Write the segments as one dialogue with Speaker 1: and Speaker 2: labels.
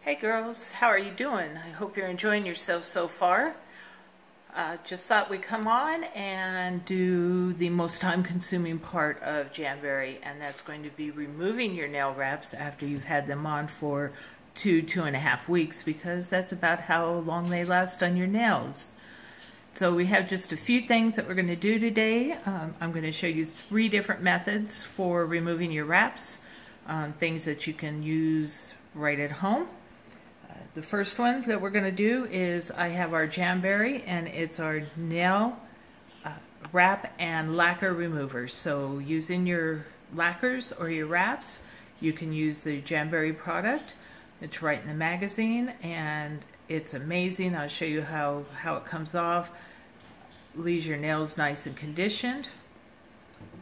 Speaker 1: Hey girls, how are you doing? I hope you're enjoying yourself so far. Just thought we'd come on and do the most time-consuming part of Jamberry, and that's going to be removing your nail wraps after you've had them on for 2.5 weeks, because that's about how long they last on your nails. So we have just a few things that we're going to do today. I'm going to show you 3 different methods for removing your wraps, things that you can use right at home. The first one that we're going to do is I have our Jamberry, and it's our nail wrap and lacquer removers. So using your lacquers or your wraps, you can use the Jamberry product. It's right in the magazine and it's amazing. I'll show you how it comes off. Leaves your nails nice and conditioned.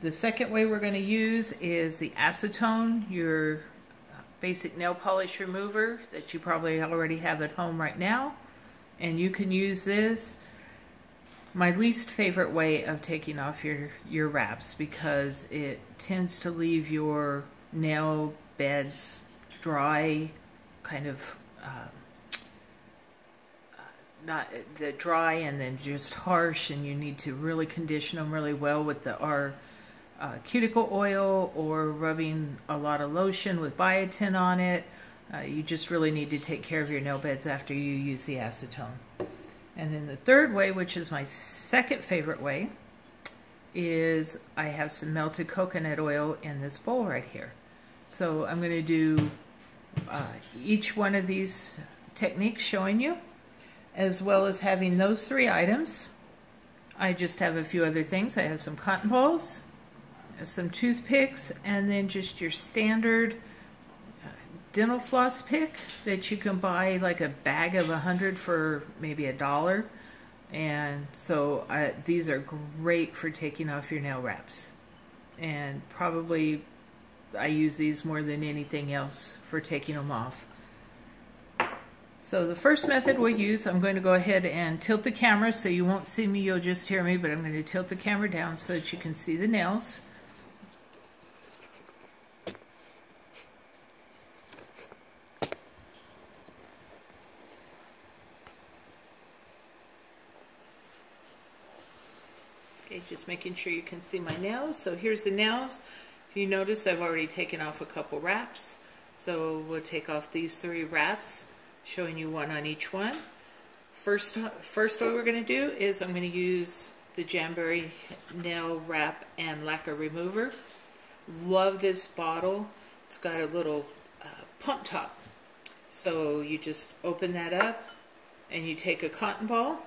Speaker 1: The second way we're going to use is the acetone, your basic nail polish remover that you probably already have at home right now, and you can use this. My least favorite way of taking off your wraps, because it tends to leave your nail beds dry, kind of not the dry and then just harsh, and you need to really condition them really well with our cuticle oil, or rubbing a lot of lotion with biotin on it. You just really need to take care of your nail beds after you use the acetone. And then the third way, which is my second favorite way, is I have some melted coconut oil in this bowl right here. So I'm going to do each one of these techniques showing you, as well as having those 3 items. I just have a few other things. I have some cotton balls, some toothpicks, and then just your standard dental floss pick that you can buy like a bag of 100 for maybe $1. And so these are great for taking off your nail wraps, and probably I use these more than anything else for taking them off. So the first method we'll use, I'm going to go ahead and tilt the camera so you won't see me, you'll just hear me, but I'm going to tilt the camera down so that you can see the nails. Okay, just making sure you can see my nails. So here's the nails. If you notice, I've already taken off a couple wraps. So we'll take off these 3 wraps, showing you one on each one. First what we're going to do is I'm going to use the Jamberry Nail Wrap and Lacquer Remover. Love this bottle. It's got a little pump top. So you just open that up and you take a cotton ball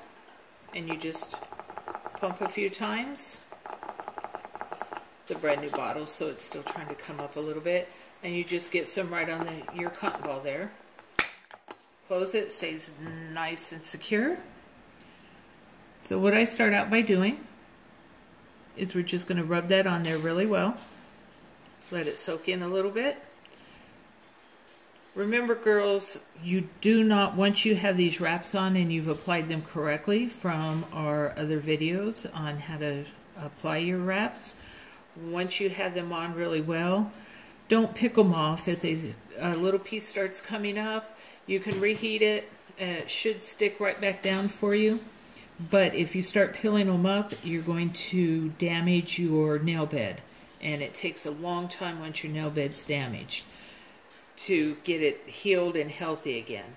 Speaker 1: and you just pump a few times. It's a brand new bottle, so it's still trying to come up a little bit. And you just get some right on your cotton ball there. Close it, stays nice and secure. So what I start out by doing is we're just going to rub that on there really well. Let it soak in a little bit. Remember, girls, you do not, once you have these wraps on and you've applied them correctly from our other videos on how to apply your wraps, once you have them on really well, don't pick them off. If a little piece starts coming up, you can reheat it. It should stick right back down for you. But if you start peeling them up, you're going to damage your nail bed. And it takes a long time once your nail bed's damaged to get it healed and healthy again.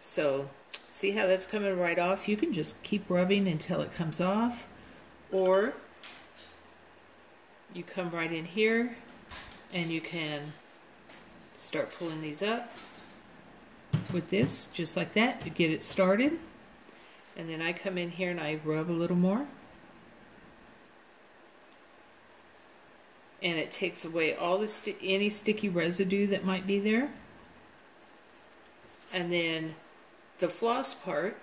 Speaker 1: So see how that's coming right off? You can just keep rubbing until it comes off, or you come right in here and you can start pulling these up with this, just like that. You get it started, and then I come in here and I rub a little more, and it takes away all the any sticky residue that might be there. And then the floss part,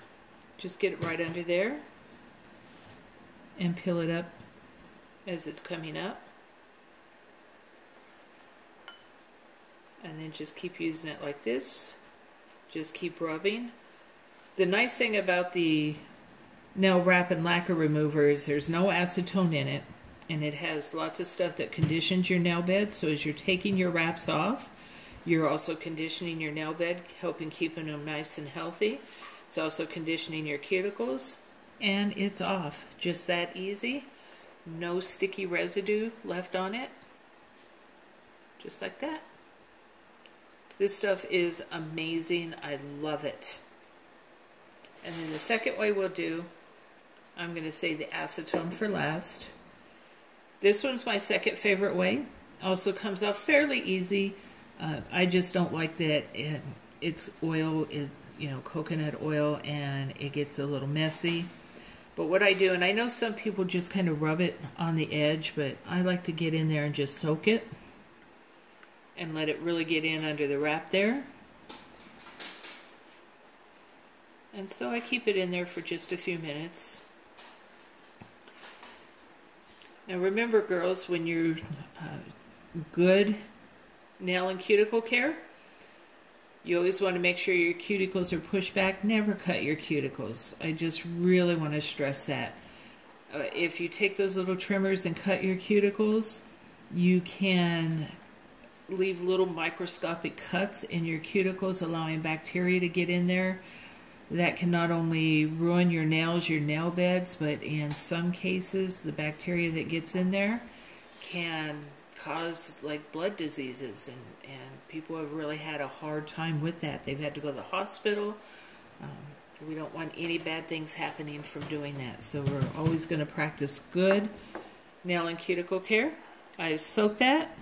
Speaker 1: just get it right under there and peel it up as it's coming up, and then just keep using it like this. Just keep rubbing. The nice thing about the nail wrap and lacquer remover is there's no acetone in it, and it has lots of stuff that conditions your nail bed. So as you're taking your wraps off, You're also conditioning your nail bed, helping keeping them nice and healthy. It's also conditioning your cuticles, and it's off. Just that easy. No sticky residue left on it. Just like that. This stuff is amazing. I love it. And then the second way we'll do, I'm going to say the acetone for last. This one's my second favorite way. Also comes off fairly easy. I just don't like that it's oil, you know, coconut oil, and it gets a little messy. But what I do, and I know some people just kind of rub it on the edge, but I like to get in there and just soak it and let it really get in under the wrap there. And so I keep it in there for just a few minutes. Now remember, girls, when you're good nail and cuticle care, you always want to make sure your cuticles are pushed back. Never cut your cuticles. I just really want to stress that. If you take those little trimmers and cut your cuticles, you can leave little microscopic cuts in your cuticles, allowing bacteria to get in there. That can not only ruin your nails, your nail beds, but in some cases, the bacteria that gets in there can cause like blood diseases, and people have really had a hard time with that. They've had to go to the hospital. We don't want any bad things happening from doing that. So we're always going to practice good nail and cuticle care. I've soaked that.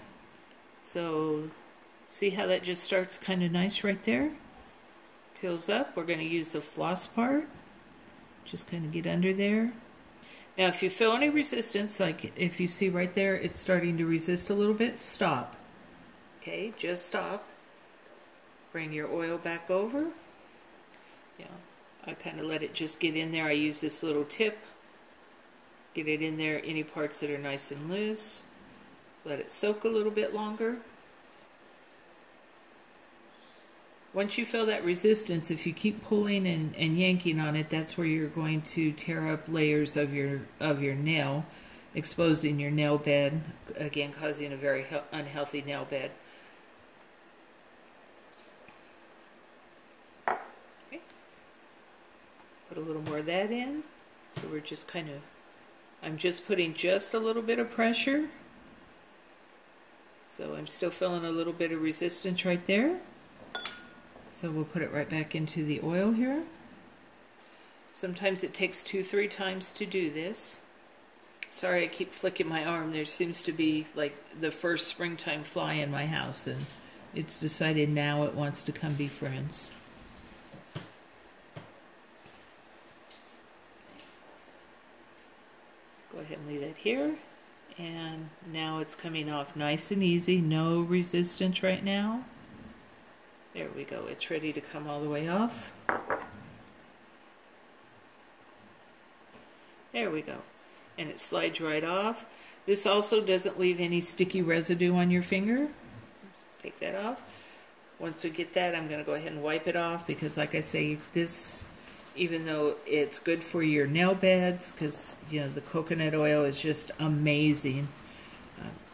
Speaker 1: So see how that just starts kind of nice right there? Peels up. We're going to use the floss part. Just kind of get under there. Now if you feel any resistance, like if you see right there, it's starting to resist a little bit, stop. Okay, just stop. Bring your oil back over. Yeah, I kind of let it just get in there. I use this little tip. Get it in there, any parts that are nice and loose. Let it soak a little bit longer. Once you feel that resistance, if you keep pulling and yanking on it, that's where you're going to tear up layers of your nail, exposing your nail bed, again causing a very unhealthy nail bed. Okay. Put a little more of that in. So we're just kind of, I'm just putting just a little bit of pressure. So I'm still feeling a little bit of resistance right there. So we'll put it right back into the oil here. Sometimes it takes 2-3 times to do this. Sorry, I keep flicking my arm. There seems to be like the first springtime fly in my house, and it's decided now it wants to come be friends. Go ahead and leave that here. And now it's coming off nice and easy. No resistance right now. There we go. It's ready to come all the way off. There we go. And it slides right off. This also doesn't leave any sticky residue on your finger. Take that off. Once we get that, I'm going to go ahead and wipe it off, because like I say, this, even though it's good for your nail beds, because you know the coconut oil is just amazing,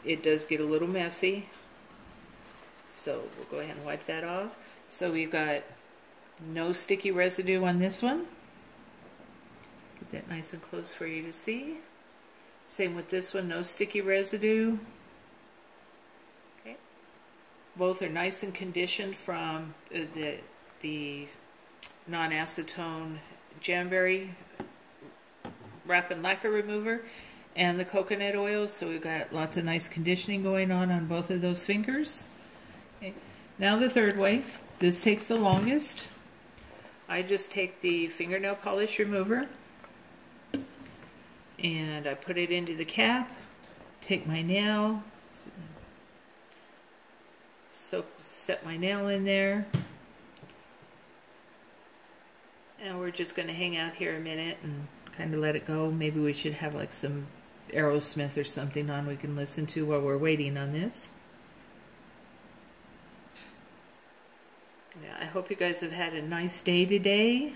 Speaker 1: it does get a little messy. So we'll go ahead and wipe that off. So we've got no sticky residue on this one. Get that nice and close for you to see. Same with this one, no sticky residue. Okay. Both are nice and conditioned from the non-acetone Jamberry Wrap and Lacquer Remover and the coconut oil. So we've got lots of nice conditioning going on both of those fingers. Okay. Now the third way. This takes the longest. I just take the fingernail polish remover and I put it into the cap, take my nail, so set my nail in there, and we're just going to hang out here a minute and kind of let it go. Maybe we should have like some Aerosmith or something on we can listen to while we're waiting on this. Yeah, I hope you guys have had a nice day today,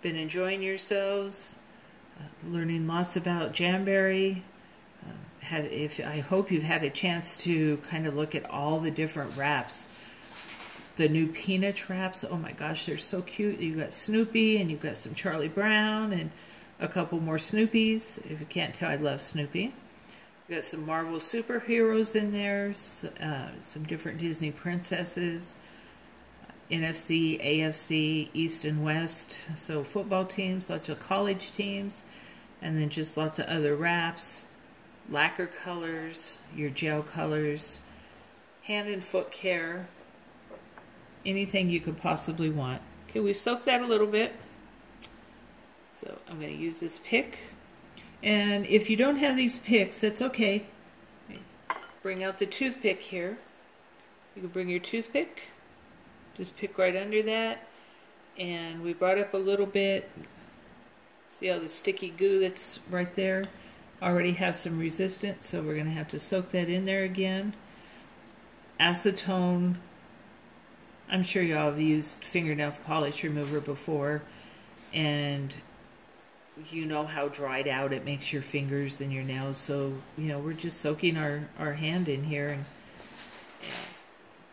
Speaker 1: been enjoying yourselves, learning lots about Jamberry. I hope you've had a chance to kind of look at all the different wraps. the new Peanuts wraps. Oh my gosh, they're so cute. You've got Snoopy and you've got some Charlie Brown and a couple more Snoopies. If you can't tell, I love Snoopy. We've got some Marvel superheroes in there, some different Disney princesses, NFC, AFC, East and West. So football teams, lots of college teams, and then just lots of other wraps, lacquer colors, your gel colors, hand and foot care, anything you could possibly want. Okay, we soaked that a little bit. So I'm going to use this pick. And if you don't have these picks, that's okay. Bring out the toothpick here. You can bring your toothpick. Just pick right under that. And we brought up a little bit. See how the sticky goo that's right there already has some resistance, so we're going to have to soak that in there again. Acetone. I'm sure y'all have used fingernail polish remover before, and you know how dried out it makes your fingers and your nails. So, you know, we're just soaking our hand in here and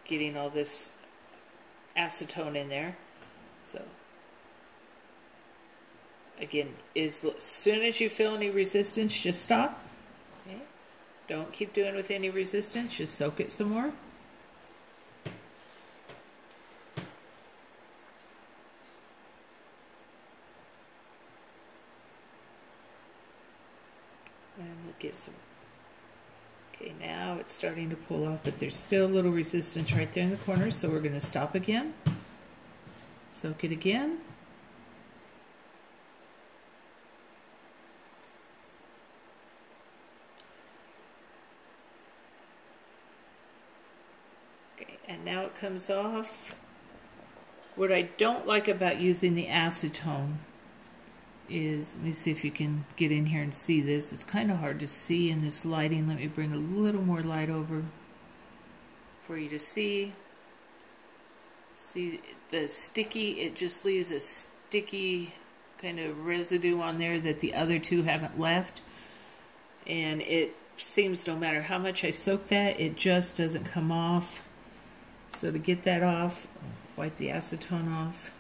Speaker 1: getting all this acetone in there. So, again, as soon as you feel any resistance, just stop. Okay? Don't keep doing with any resistance. Just soak it some more. And we'll get some. Okay, now it's starting to pull off, but there's still a little resistance right there in the corner, so we're going to stop again. Soak it again. Okay, and now it comes off. What I don't like about using the acetone is, let me see if you can get in here and see this. It's kind of hard to see in this lighting. Let me bring a little more light over for you to see. See the sticky, it just leaves a sticky kind of residue on there that the other two haven't left. And it seems no matter how much I soak that, it just doesn't come off. So to get that off, wipe the acetone off.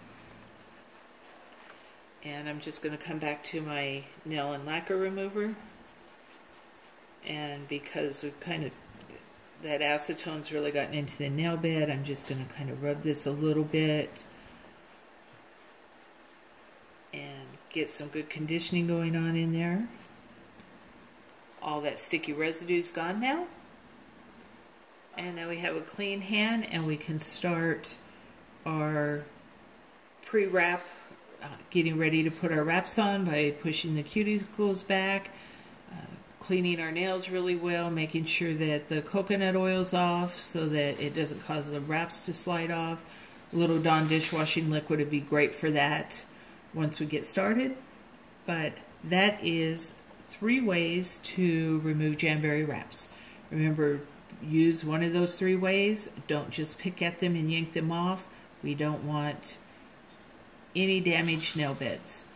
Speaker 1: And I'm just going to come back to my nail and lacquer remover. And because we've kind of, that acetone's really gotten into the nail bed, I'm just going to kind of rub this a little bit and get some good conditioning going on in there. All that sticky residue's gone now. And then we have a clean hand, and we can start our pre-wrap, getting ready to put our wraps on by pushing the cuticles back, cleaning our nails really well, making sure that the coconut oil's off so that it doesn't cause the wraps to slide off. A little Dawn dishwashing liquid would be great for that once we get started. But that is 3 ways to remove Jamberry wraps. Remember, use one of those 3 ways. Don't just pick at them and yank them off. We don't want any damaged nail beds.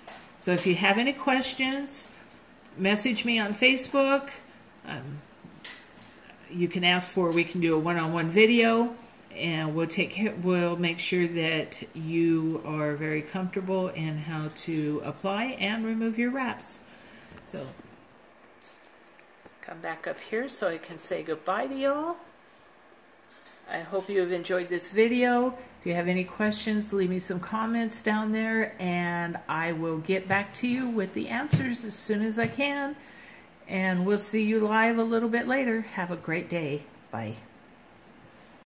Speaker 1: So if you have any questions, message me on Facebook. You can ask for, we can do a one-on-one video, and we'll make sure that you are very comfortable in how to apply and remove your wraps. So come back up here so I can say goodbye to y'all. I hope you have enjoyed this video. If you have any questions, leave me some comments down there, and I will get back to you with the answers as soon as I can. And we'll see you live a little bit later. Have a great day. Bye.